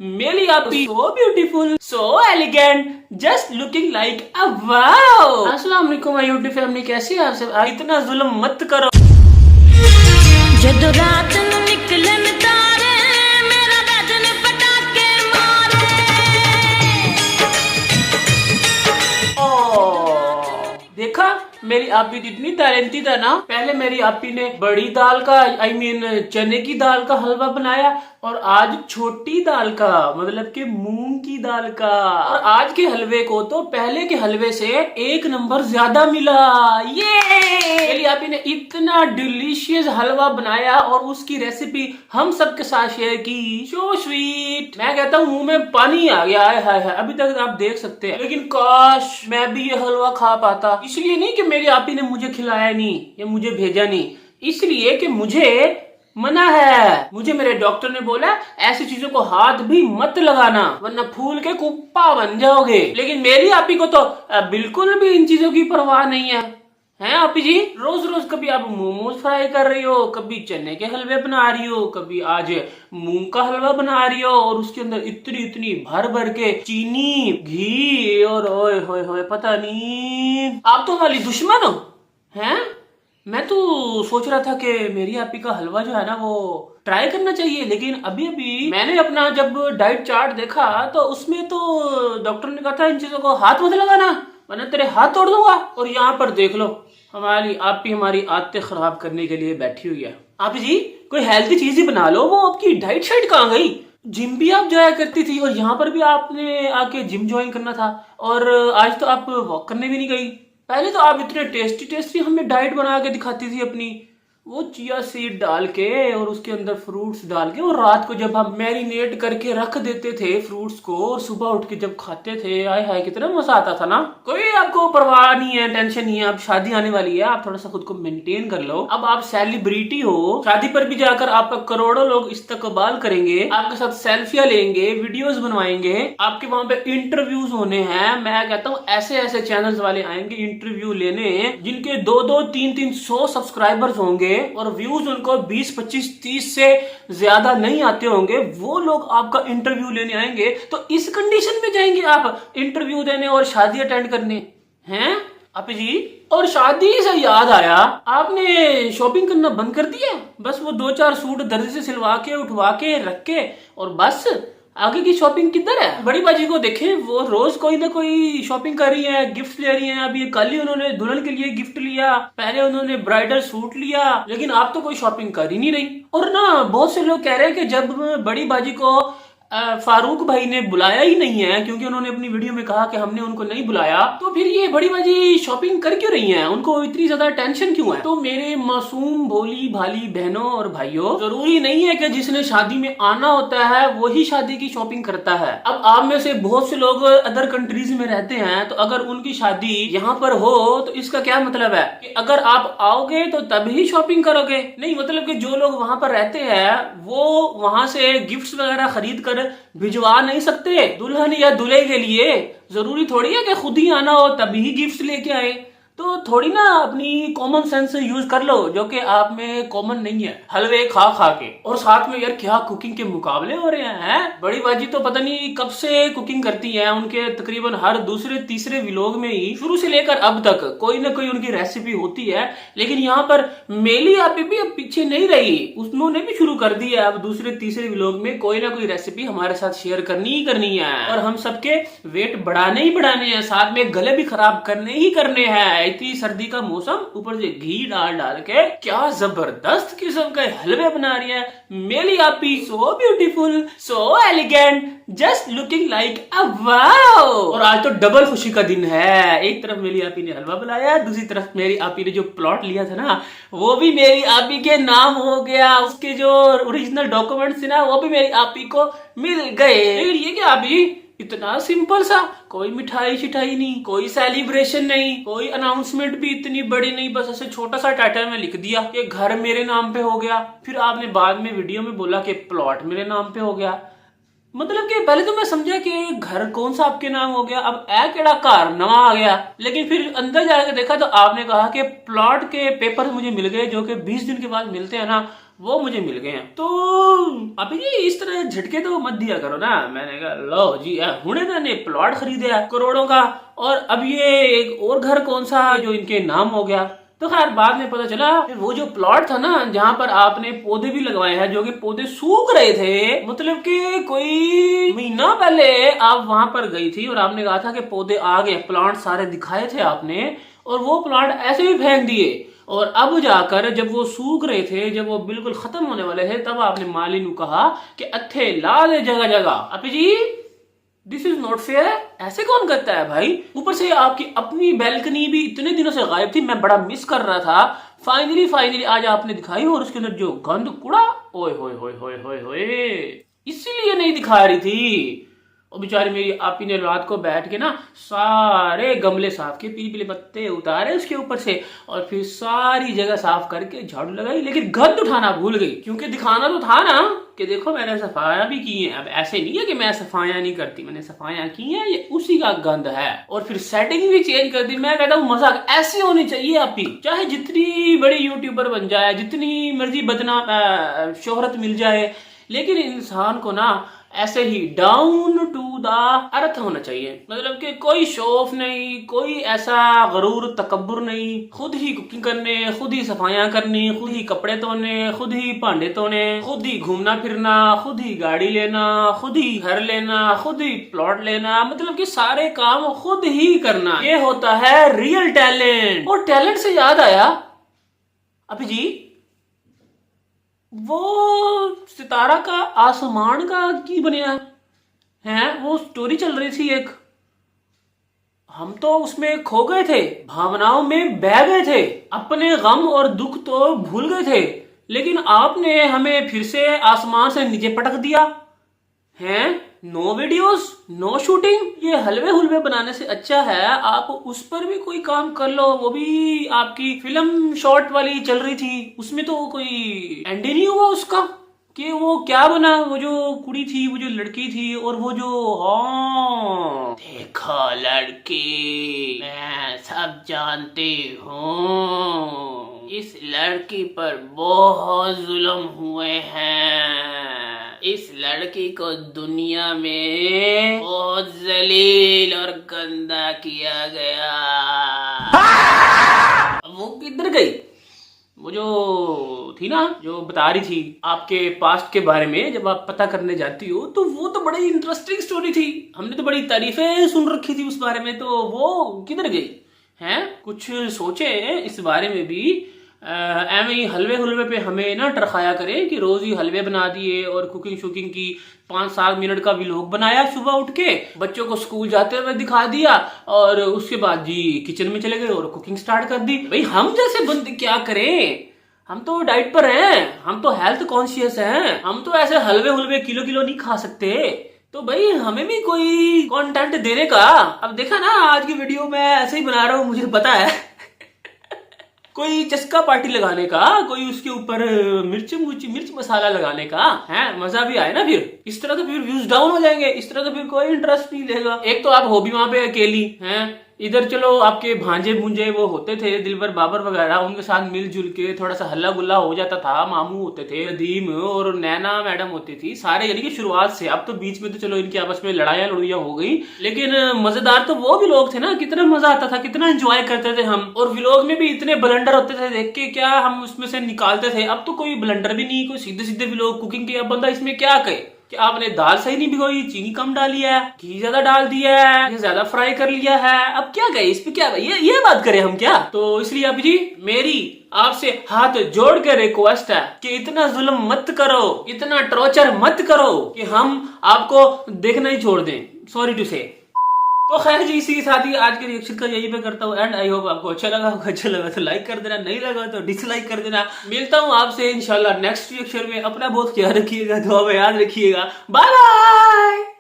मेरी आपी so beautiful, so elegant, just looking like a wow. अस्सलाम वालेकुम माय यूट्यूब फैमिली, कैसी है आप सब? इतना जुल्म मत करो। जदों रात नूं निकलन तारे मेरा बदन पटाके मारे। देखा मेरी आपी इतनी टैलेंटेड है ना। पहले मेरी आपी ने बड़ी दाल का चने की दाल का हलवा बनाया और आज छोटी दाल का मतलब कि मूंग की दाल का। और आज के हलवे को तो पहले के हलवे से 1 नंबर ज्यादा मिला। ये मेरी आपी ने इतना डिलीशियस हलवा बनाया और उसकी रेसिपी हम सबके साथ शेयर की। सो स्वीट, मैं कहता हूँ मुंह में पानी आ गया है। हाय हाय, अभी तक आप देख सकते हैं। लेकिन काश मैं भी ये हलवा खा पाता। इसलिए नहीं कि मेरी आपी ने मुझे खिलाया नहीं या मुझे भेजा नहीं, इसलिए कि मुझे मना है। मुझे मेरे डॉक्टर ने बोला ऐसी चीजों को हाथ भी मत लगाना वरना फूल के कुप्पा बन जाओगे। लेकिन मेरी आपी को तो बिल्कुल भी इन चीजों की परवाह नहीं है। हैं आपी जी, रोज रोज कभी आप मोमोज फ्राई कर रही हो, कभी चने के हलवे बना रही हो, कभी आज मूंग का हलवा बना रही हो और उसके अंदर इतनी इतनी भर भर के चीनी घी और ओए होए होए पता नहीं। आप तो हमारी दुश्मन हो हैं। मैं तो सोच रहा था कि मेरी आपी का हलवा जो है ना वो ट्राई करना चाहिए, लेकिन अभी अभी मैंने अपना जब डाइट चार्ट देखा तो उसमें तो डॉक्टर ने कहा था इन चीजों को हाथ मत लगाना वरना तेरे हाथ तोड़ दूंगा। और यहाँ पर देख लो हमारी आपी हमारी आदतें खराब करने के लिए बैठी हुई है। आपी जी कोई हेल्थी चीज ही बना लो। वो आपकी डाइट शाइट कहाँ गई? जिम भी आप जाया करती थी और यहाँ पर भी आपने आके जिम ज्वाइन करना था और आज तो आप वॉक करने भी नहीं गई। पहले तो आप इतने टेस्टी टेस्टी हमें डाइट बना के दिखाती थी अपनी, वो चिया सीड डाल के और उसके अंदर फ्रूट्स डाल के, और रात को जब हम मैरिनेट करके रख देते थे फ्रूट्स को और सुबह उठ के जब खाते थे, आय हाय कितना मजा आता था ना। कोई आपको परवाह नहीं है, टेंशन नहीं है। अब शादी आने वाली है, आप थोड़ा सा खुद को मेंटेन कर लो। अब आप सेलिब्रिटी हो, शादी पर भी जाकर आपका करोड़ों लोग इस्तकबाल करेंगे, आपके साथ सेल्फियां लेंगे, वीडियोस बनवाएंगे, आपके वहां पे इंटरव्यूज होने हैं। मैं कहता हूँ ऐसे ऐसे चैनल्स वाले आएंगे इंटरव्यू लेने जिनके 2-2, 3-3 100 सब्सक्राइबर्स होंगे और व्यूज उनको 20, 25, 30 से ज्यादा नहीं आते होंगे। वो लोग आपका इंटरव्यू लेने आएंगे तो इस कंडीशन में जाएंगे आप इंटरव्यू देने और शादी अटेंड करने हैं आप जी। और शादी से याद आया, आपने शॉपिंग करना बंद कर दिया। बस वो 2-4 सूट दर्जी से सिलवा के उठवा के रख के और बस आगे की शॉपिंग किधर है? बड़ी बाजी को देखें, वो रोज कोई ना कोई शॉपिंग कर रही है, गिफ्ट ले रही है। अभी कल ही उन्होंने दुल्हन के लिए गिफ्ट लिया, पहले उन्होंने ब्राइडल सूट लिया, लेकिन आप तो कोई शॉपिंग कर ही नहीं रही। और ना बहुत से लोग कह रहे हैं कि जब बड़ी बाजी को फारूक भाई ने बुलाया ही नहीं है, क्योंकि उन्होंने अपनी वीडियो में कहा कि हमने उनको नहीं बुलाया, तो फिर ये बड़ी बाजी शॉपिंग कर क्यों रही हैं? उनको इतनी ज्यादा टेंशन क्यों है? तो मेरे मासूम भोली भाली बहनों और भाइयों, जरूरी नहीं है कि जिसने शादी में आना होता है वही शादी की शॉपिंग करता है। अब आप में से बहुत से लोग अदर कंट्रीज में रहते हैं, तो अगर उनकी शादी यहाँ पर हो तो इसका क्या मतलब है कि अगर आप आओगे तो तभी शॉपिंग करोगे? नहीं, मतलब कि जो लोग वहां पर रहते हैं वो वहां से गिफ्ट्स वगैरह खरीद कर भिजवा नहीं सकते दुल्हन या दूल्हे के लिए? जरूरी थोड़ी है कि खुद ही आना हो तभी गिफ्ट लेके आए। तो थोड़ी ना अपनी कॉमन सेंस यूज कर लो, जो कि आप में कॉमन नहीं है, हलवे खा खा के। और साथ में यार क्या कुकिंग के मुकाबले हो रहे हैं। बड़ी बाजी तो पता नहीं कब से कुकिंग करती है, उनके तकरीबन हर दूसरे तीसरे व्लॉग में ही शुरू से लेकर अब तक कोई ना कोई उनकी रेसिपी होती है। लेकिन यहाँ पर मेली आपी भी अब पीछे नहीं रही, उन्होंने भी शुरू कर दी है अब दूसरे तीसरे व्लॉग में कोई ना कोई रेसिपी हमारे साथ शेयर करनी ही करनी है। और हम सबके वेट बढ़ाने ही बढ़ाने हैं, साथ में गले भी खराब करने ही करने हैं। इतनी सर्दी का मौसम, ऊपर से घी डाल डाल के क्या जबरदस्त किस्म के हलवे बना रही है मेरी आपी। So beautiful, so elegant, just looking like a wow. और आज तो डबल खुशी का दिन है। एक तरफ मेरी आपी ने हलवा बनाया, दूसरी तरफ मेरी आपी ने जो प्लॉट लिया था ना वो भी मेरी आपी के नाम हो गया। उसके जो ओरिजिनल डॉक्यूमेंट्स थे ना वो भी मेरी आपी को मिल गए। ये क्या आपी इतना सिंपल सा, कोई मिठाई शिठाई नहीं, कोई सेलिब्रेशन नहीं, कोई अनाउंसमेंट भी इतनी बड़ी नहीं, बस ऐसे छोटा सा टाइटल में लिख दिया कि घर मेरे नाम पे हो गया। फिर आपने बाद में वीडियो में बोला कि प्लॉट मेरे नाम पे हो गया। मतलब कि पहले तो मैं समझा कि घर कौन सा आपके नाम हो गया, अब ए केड़ा घर नवा आ गया। लेकिन फिर अंदर जाकर देखा तो आपने कहा कि प्लॉट के पेपर मुझे मिल गए जो कि 20 दिन के बाद मिलते हैं ना, वो मुझे मिल गए हैं। तो अभी ये इस तरह झटके तो मत दिया करो ना। मैंने कहा लो जी हुणे ने प्लॉट खरीदा करोड़ों का, और अब ये एक और घर कौन सा जो इनके नाम हो गया। तो खैर बाद में पता चला वो जो प्लॉट था ना जहाँ पर आपने पौधे भी लगवाए हैं, जो कि पौधे सूख रहे थे, मतलब कि कोई महीना पहले आप वहां पर गई थी और आपने कहा था कि पौधे आ गए, प्लांट सारे दिखाए थे आपने, और वो प्लांट ऐसे ही फेंक दिए। और अब जाकर जब वो सूख रहे थे, जब वो बिल्कुल खत्म होने वाले थे, तब आपने माली को कहा कि अत्थे ला दे जगह जगह। अभी जी दिस इज नॉट फेयर। ऐसे कौन करता है भाई? ऊपर से आपकी अपनी बैल्कनी भी इतने दिनों से गायब थी, मैं बड़ा मिस कर रहा था। फाइनली आज आपने दिखाई, और उसके अंदर जो गंद कूड़ा, ओए होए होए होए होए होए, इसीलिए नहीं दिखा रही थी। और बेचारी मेरी आपी ने रात को बैठ के ना सारे गमले साफ किए, पीले पीले पत्ते उतारे उसके ऊपर से, और फिर सारी जगह साफ करके झाड़ू लगाई, लेकिन गंद उठाना भूल गई। क्योंकि दिखाना तो था ना कि देखो मैंने सफाया भी की है। अब ऐसे नहीं है कि मैं सफाया नहीं करती, मैंने सफाया की है, ये उसी का गंद है। और फिर सेटिंग भी चेंज कर दी। मैं कहता हूँ मजाक ऐसे होनी चाहिए आपकी, चाहे जितनी बड़ी यूट्यूबर बन जाए, जितनी मर्जी बदनाम शोहरत मिल जाए, लेकिन इंसान को ना ऐसे ही डाउन टू द अर्थ होना चाहिए। मतलब कि कोई शो ऑफ नहीं, कोई ऐसा गरूर तकब्बुर नहीं, खुद ही कुकिंग करने, खुद ही सफाइयां करनी, खुद ही कपड़े धोने, खुद ही भांडे धोने, खुद ही घूमना फिरना, खुद ही गाड़ी लेना, खुद ही घर लेना, खुद ही प्लॉट लेना, मतलब कि सारे काम खुद ही करना, ये होता है रियल टैलेंट। और टैलेंट से याद आया अभी जी, वो सितारा का आसमान का की बनया है, वो स्टोरी चल रही थी एक, हम तो उसमें खो गए थे, भावनाओं में बह गए थे, अपने गम और दुख तो भूल गए थे, लेकिन आपने हमें फिर से आसमान से नीचे पटक दिया है। No videos, no shooting. ये हलवे हुलवे बनाने से अच्छा है आप उस पर भी कोई काम कर लो। वो भी आपकी फिल्म शॉर्ट वाली चल रही थी, उसमें तो कोई एंड ही नहीं हुआ उसका कि वो क्या बना, वो जो कुड़ी थी, वो जो लड़की थी, और वो जो हाँ देखो लड़की, मैं सब जानती हूँ, इस लड़की पर बहुत जुल्म हुए हैं, इस लड़की को दुनिया में बहुत जलील और गंदा किया गया। वो किधर गई? वो जो थी ना, जो बता रही थी आपके पास्ट के बारे में, जब आप पता करने जाती हो, तो वो तो बड़ी इंटरेस्टिंग स्टोरी थी, हमने तो बड़ी तारीफें सुन रखी थी उस बारे में, तो वो किधर गई हैं? कुछ सोचे इस बारे में भी। एवं ही हलवे हुलवे पे हमें ना टरखाया करे कि रोज ही हलवे बना दिए, और कुकिंग शुकिंग की 5-7 मिनट का व्लॉग बनाया, सुबह उठ के बच्चों को स्कूल जाते हुए दिखा दिया, और उसके बाद जी किचन में चले गए और कुकिंग स्टार्ट कर दी। भाई हम जैसे बंदे क्या करें? हम तो डाइट पर हैं, हम तो हेल्थ कॉन्शियस हैं, हम तो ऐसे हलवे हुलवे किलो किलो नहीं खा सकते। तो भाई हमें भी कोई कंटेंट देने का। अब देखा ना आज की वीडियो मैं ऐसे ही बना रहा हूँ, मुझे पता है कोई चस्का पार्टी लगाने का, कोई उसके ऊपर मिर्च मसाला लगाने का है, मजा भी आए ना। फिर इस तरह तो फिर व्यूज डाउन हो जाएंगे, इस तरह तो फिर कोई इंटरेस्ट नहीं लेगा। एक तो आप हो भी वहां पे अकेली हैं, इधर चलो आपके भांजे भूंजे वो होते थे दिलबर बाबर वगैरह, उनके साथ मिलजुल के थोड़ा सा हल्ला गुल्ला हो जाता था। मामू होते थे, नदीम और नैना मैडम होती थी, सारे यानी कि शुरुआत से। अब तो बीच में तो चलो इनकी आपस में लड़ाइयाँ हो गई, लेकिन मजेदार तो वो भी लोग थे ना, कितना मजा आता था, कितना एंजॉय करते थे हम। और व्लॉग में भी इतने ब्लंडर होते थे, देख के क्या हम उसमें से निकालते थे। अब तो कोई ब्लंडर भी नहीं, कोई सीधे सीधे व्लॉग कुकिंग के। अब बंदा इसमें क्या कहे कि आपने दाल सही नहीं भिगोई, चीनी कम डाली है, घी ज्यादा डाल दिया है, ये ज्यादा फ्राई कर लिया है। अब क्या कहे इस पे, क्या ये बात करें हम क्या? तो इसलिए आप जी मेरी आपसे हाथ जोड़ के रिक्वेस्ट है कि इतना जुल्म मत करो, इतना टॉर्चर मत करो कि हम आपको देखना ही छोड़ दें। सॉरी टू से। तो खैर जी इसी के साथ ही आज के रिएक्शन का यही पे करता हूँ एंड आई होप आपको अच्छा लगा होगा। अच्छा लगा तो लाइक कर देना, नहीं लगा तो डिसलाइक कर देना। मिलता हूँ आपसे इंशाल्लाह नेक्स्ट रिएक्शन में। अपना बहुत ख्याल रखिएगा, दुआ में याद रखिएगा। Bye bye.